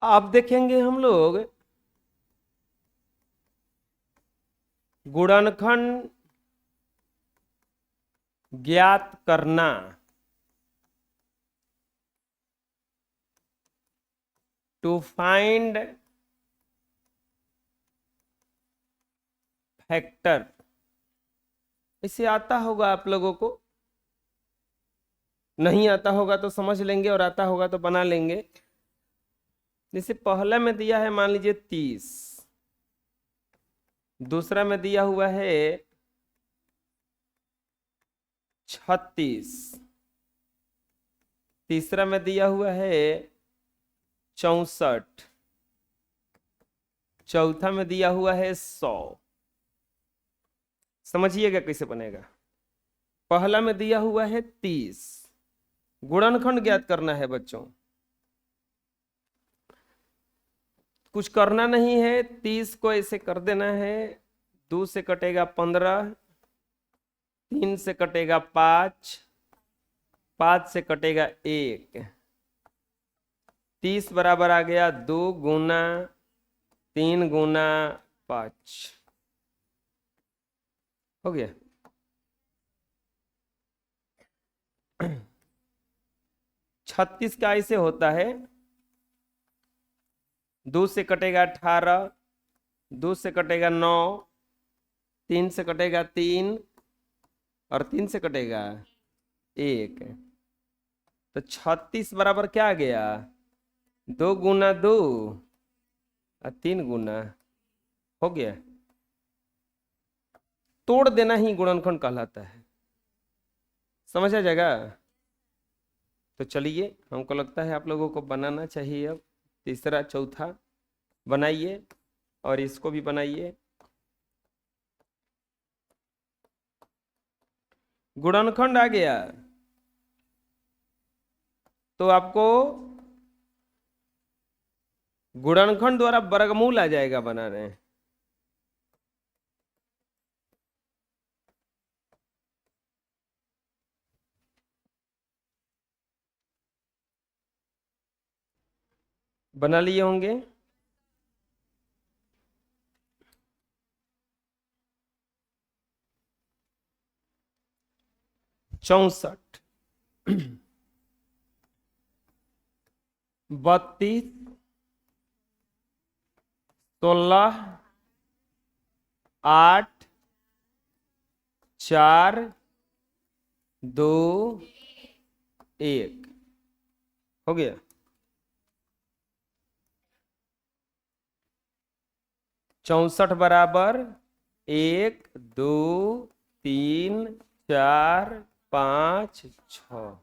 अब देखेंगे हम लोग गुणनखंड ज्ञात करना। To find factor. इसे आता होगा आप लोगों को, नहीं आता होगा तो समझ लेंगे और आता होगा तो बना लेंगे। जैसे पहला में दिया है मान लीजिए 30, दूसरा में दिया हुआ है 36, तीसरा में दिया हुआ है 64, चौथा में दिया हुआ है 100। समझिएगा कैसे बनेगा। पहला में दिया हुआ है 30, गुणनखंड ज्ञात करना है बच्चों। कुछ करना नहीं है, 30 को ऐसे कर देना है। 2 से कटेगा 15, 3 से कटेगा 5, 5 से कटेगा 1। 30 बराबर आ गया 2 गुना 3 गुना 5, हो गया। 36 का ऐसे होता है, 2 से कटेगा 18, 2 से कटेगा 9, 3 से कटेगा 3 और 3 से कटेगा 1। तो 36 बराबर क्या आ गया, 2 गुना 2 और 3 गुना, हो गया। तोड़ देना ही गुणनखंड कहलाता है। समझ आ जाएगा। तो चलिए, हमको लगता है आप लोगों को बनाना चाहिए। अब तीसरा चौथा बनाइए और इसको भी बनाइए। गुणनखंड आ गया तो आपको गुणनखंड द्वारा वर्गमूल आ जाएगा बनाने। बना लिए होंगे। चौसठ, 32, 16, 8, 4, 2, 1, हो गया। चौसठ बराबर 1 2 3 4 5 6,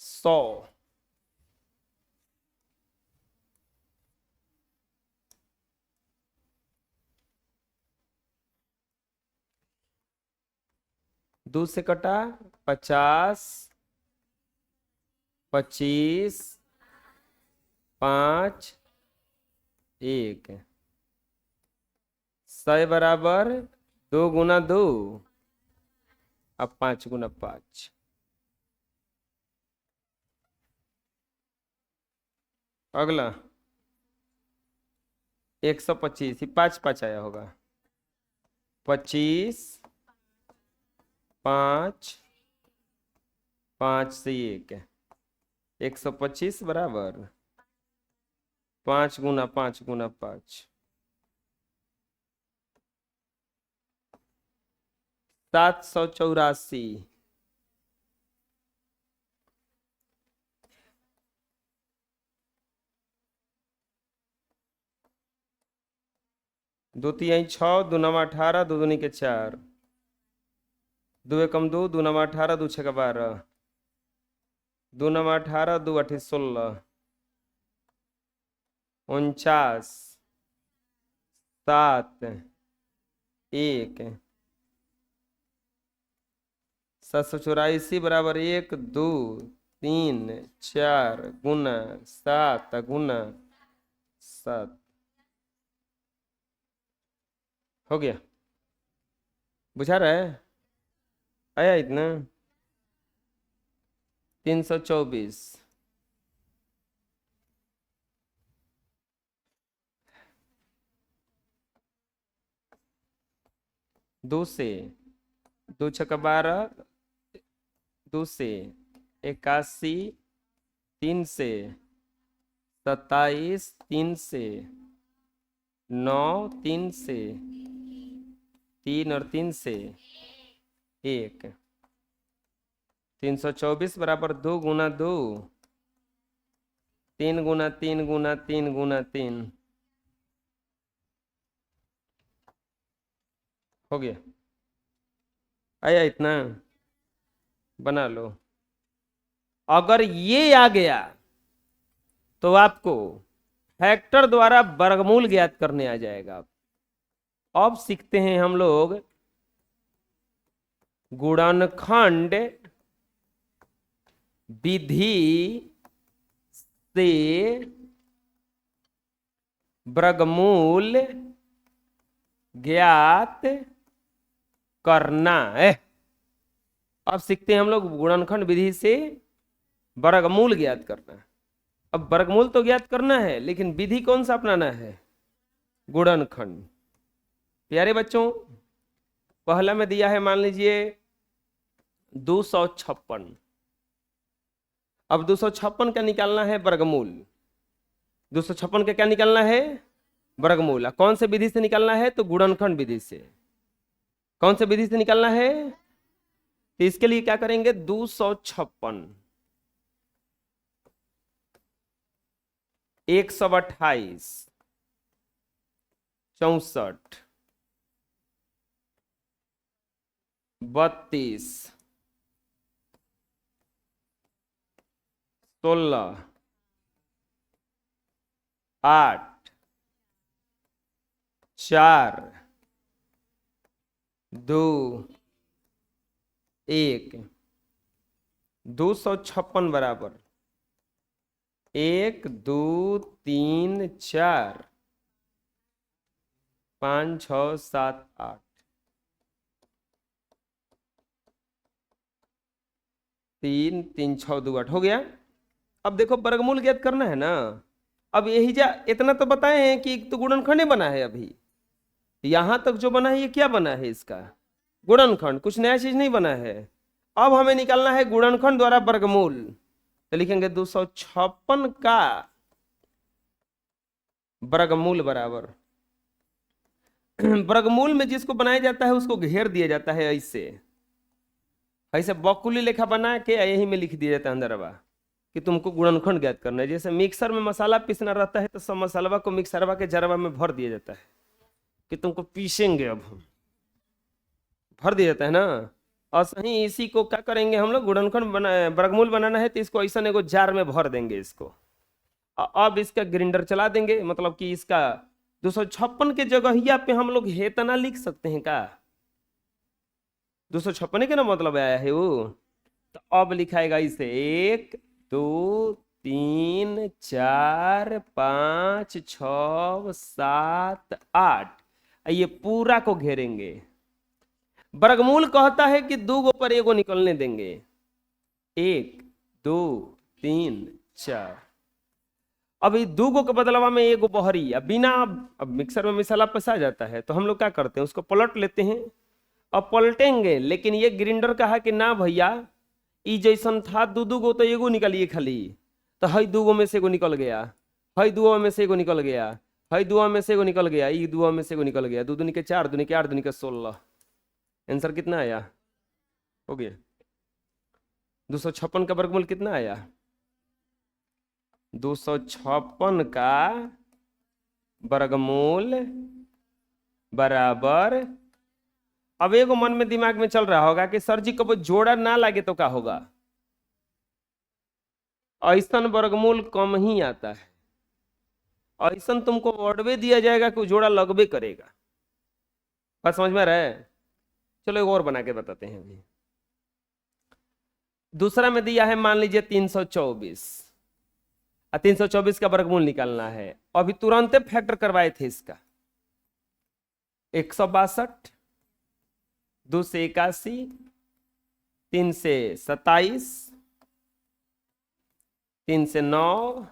100। दो से कटा 50, 25, 5, 1। 100 बराबर 2 गुना 2 अब 5 गुना 5। अगला 125, 5 5 आया होगा। 25, 5, 5 से 1, 125 बराबर 5 गुना 5 गुना 5, 784। दो तिहाई 6, दो नवा 18, दो दूनी के 4, 2 एकम 2, 2 नवा 18, 2 छः 12, 2 नवा 18, 2 8 16, 49, 7, 1, 784 बराबर 1 2 3 4 गुना 7 गुना 7, हो गया। बुझा रहा है, आया इतना। 324, 2 से 2 छक्का 12, 2 से 81, 3 से 27, 3 से 9, 3 से 3 और 3 से 1। 324 बराबर 2 गुना 2, 3 गुना 3 गुना 3 गुना 3 हो गया। आया इतना, बना लो। अगर ये आ गया तो आपको फैक्टर द्वारा वर्गमूल ज्ञात करने आ जाएगा। अब सीखते हैं हम लोग गुणनखंड विधि से वर्गमूल ज्ञात करना है। अब सीखते हैं हम लोग गुणनखंड विधि से वर्गमूल ज्ञात करना। अब वर्गमूल तो ज्ञात करना है, लेकिन विधि कौन सा अपनाना है? गुणनखंड। प्यारे बच्चों, पहला में दिया है मान लीजिए 256। अब 256 का निकालना है वर्गमूल। 256 का क्या निकालना है? वर्गमूल। कौन से विधि से निकालना है? तो गुणनखंड विधि से। कौन से विधि से निकालना है? तो इसके लिए क्या करेंगे? 256 128 64 32 16 8 4 2 1। 256 बराबर 1 2 3 4 5 6 7 8। 3 3 6 2 8 हो गया। अब देखो वर्गमूल ज्ञात करना है ना। अब यही जा इतना तो बताए हैं कि तो गुणनखंड ही बना है। अभी यहां तक जो बना है ये क्या बना है? इसका गुणनखंड, कुछ नया चीज नहीं बना है। अब हमें निकालना है गुणनखंड द्वारा वर्गमूल। तो लिखेंगे 256 का वर्गमूल बराबर वर्गमूल में जिसको बनाया जाता है उसको घेर दिया जाता है ऐसे ऐसे बकुली लेखा बना के यही में लिख दिया जाता है अंदरवा कि तुमको गुणनखंड ज्ञात करना है। जैसे मिक्सर में मसाला पीसना रहता है तो सब मसाला को मिक्सरवा के जरवा में भर दिया जाता है कि तुमको पीसेंगे। अब हम भर दिया जाता है ना। और सही इसी को क्या करेंगे हम लोग? गुणनखंड बना वर्गमूल बनाना है तो इसको ऐसा एगो जार में भर देंगे इसको। अब इसका ग्राइंडर चला देंगे। मतलब कि इसका 256 के जगहिया पे हम लोग हेतना लिख सकते हैं का? 256 के ना मतलब आया है वो। तो अब लिखाएगा इसे 1 2 3 4 5 6 7 8। ये पूरा को घेरेंगे। वर्गमूल कहता है कि 2 गो पर एगो निकलने देंगे। 1 2 3 4। अब 2 गो के बदलावा में एगो बहरी। अब बिना अब मिक्सर में मसाला पसा जाता है तो हम लोग क्या करते हैं? उसको पलट लेते हैं। अब पलटेंगे, लेकिन ये ग्राइंडर कहा कि ना भैया ई जैसन था 2 गो तो एगो निकलिए खाली। तो हई 2 गो में से एगो निकल गया, हई 2 में से एगो निकल गया, हई 2 में से एगो निकल गया, ई 2 में से एगो निकल गया। 2 दूनी के 4, दूनी के 8, दूनी के 16। आंसर कितना आया? हो गया। 256 का वर्गमूल कितना आया? 256 का वर्गमूल बराबर। अब एगो मन में दिमाग में चल रहा होगा कि सर जी कब जोड़ा ना लागे तो क्या होगा? ऐसन वर्गमूल कम ही आता है। ऐसन तुमको वर्डवे दिया जाएगा कि जोड़ा लगबे करेगा। बात समझ में आ रहा है? चलो एक और बना के बताते हैं। अभी दूसरा में दिया है मान लीजिए 324। 324 का वर्गमूल निकालना है। अभी तुरंत फैक्टर करवाए थे इसका। 162, 2 से 81, 3 से 27, 3 से 9,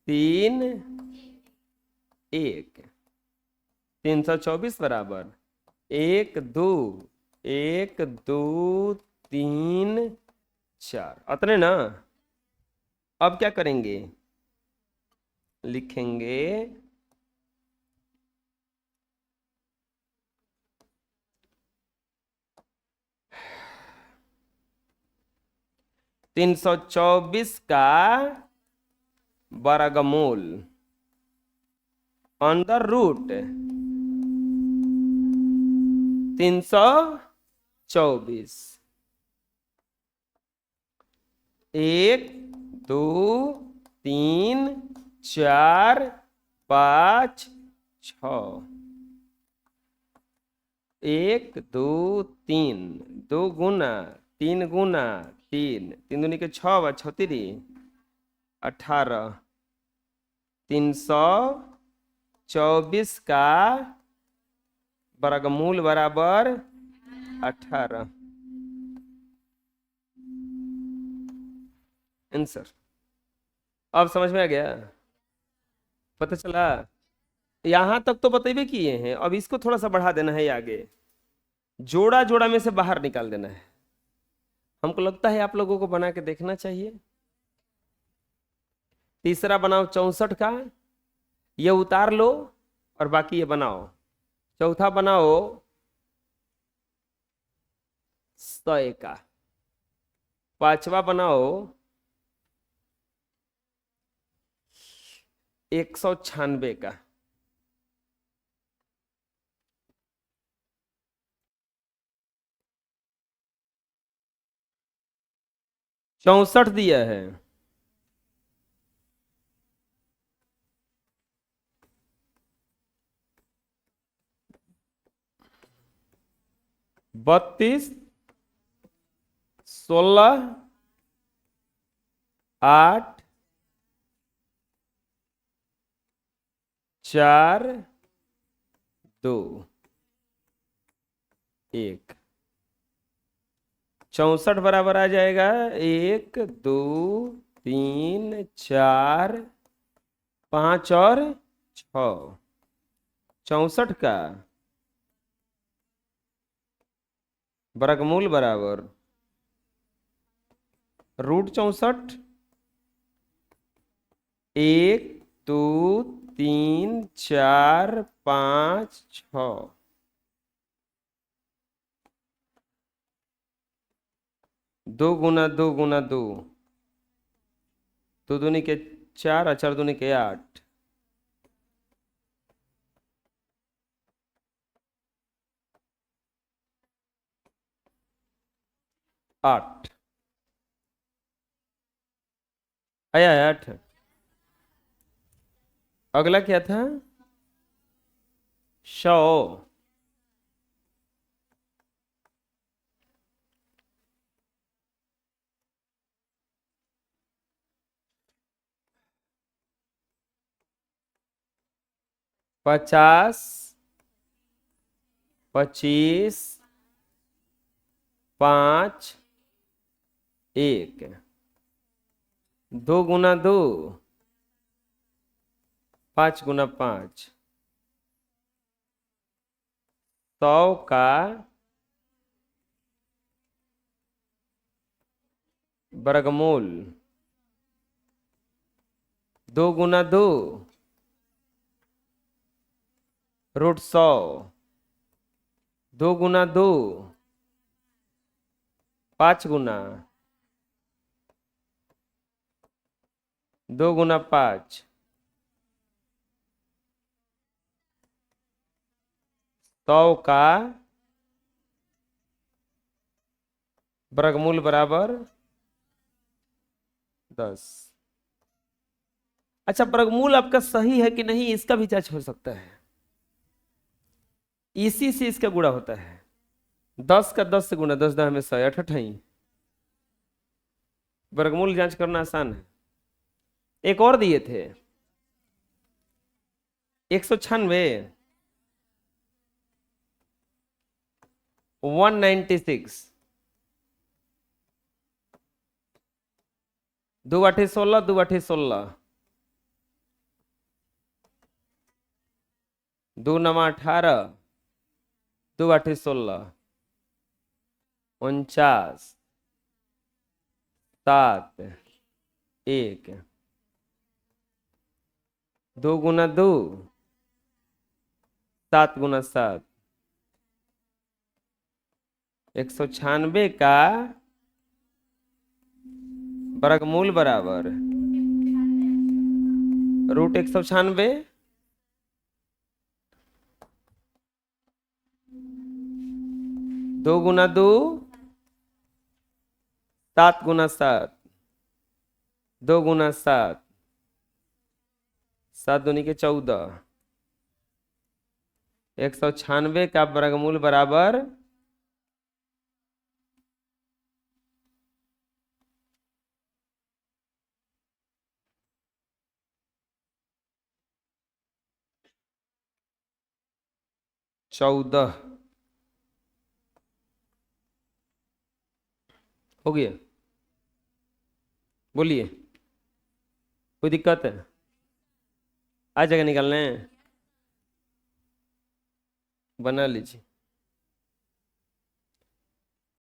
3, 1, 324 बराबर 1 2, 1 2 3 4, अतने ना। अब क्या करेंगे, लिखेंगे 324 का वर्गमूल अंडर रूट 324, 1 2 3 4 5 6, 1 2 3, 2 गुना 3 गुना 3, 3 दूनी के 6 व 36, 18, 324 का वर्गमूल बराबर 18, आंसर। अब समझ में आ गया, पता चला। यहां तक तो बतेबे किए हैं, अब इसको थोड़ा सा बढ़ा देना है, आगे जोड़ा जोड़ा में से बाहर निकाल देना है। हमको लगता है आप लोगों को बना के देखना चाहिए। तीसरा बनाओ 64 का, ये उतार लो और बाकी ये बनाओ। चौथा बनाओ 100 का। पांचवा बनाओ 196 का। चौसठ दिया है, बत्तीस 16 8 4 2 1, 64 बराबर आ जाएगा 1 2 3 4 5 और 6। 64 का वर्गमूल बराबर रूट 64, 1 2 3 4 5 6, 2 गुना 2 गुना 2, 2 दूनी के 4 और 4 दूनी के 8, 8 आया है 8। अगला क्या था, 100। 50 25 5 1, 2 गुना 2 5 गुना 5, 100 का वर्गमूल 2 गुना 2 रूट 100, 2 गुना 2 5 गुना 2 गुना 5, 100 का वर्गमूल बराबर 10। अच्छा, वर्गमूल आपका सही है कि नहीं इसका भी जांच हो सकता है। इसी से इसका गुणा होता है, 10 का 10 से गुणा, 10 10 में 100, 88। वर्गमूल जांच करना आसान है। एक और दिए थे 196, 196, दो आठे 16, दो आठे 16, दो नमा 18, दो आठे 16, 49, 7, 1, 2 गुना 2, 7 गुना 7, 196 का वर्गमूल बराबर रूट 196, 2 गुना 2, 7 गुना 7, 2 गुना 7, 7 दूनी के 14, 196 का वर्गमूल बराबर 14 हो गया। बोलिए, कोई दिक्कत है? आ जाएगा निकालने, बना लीजिए।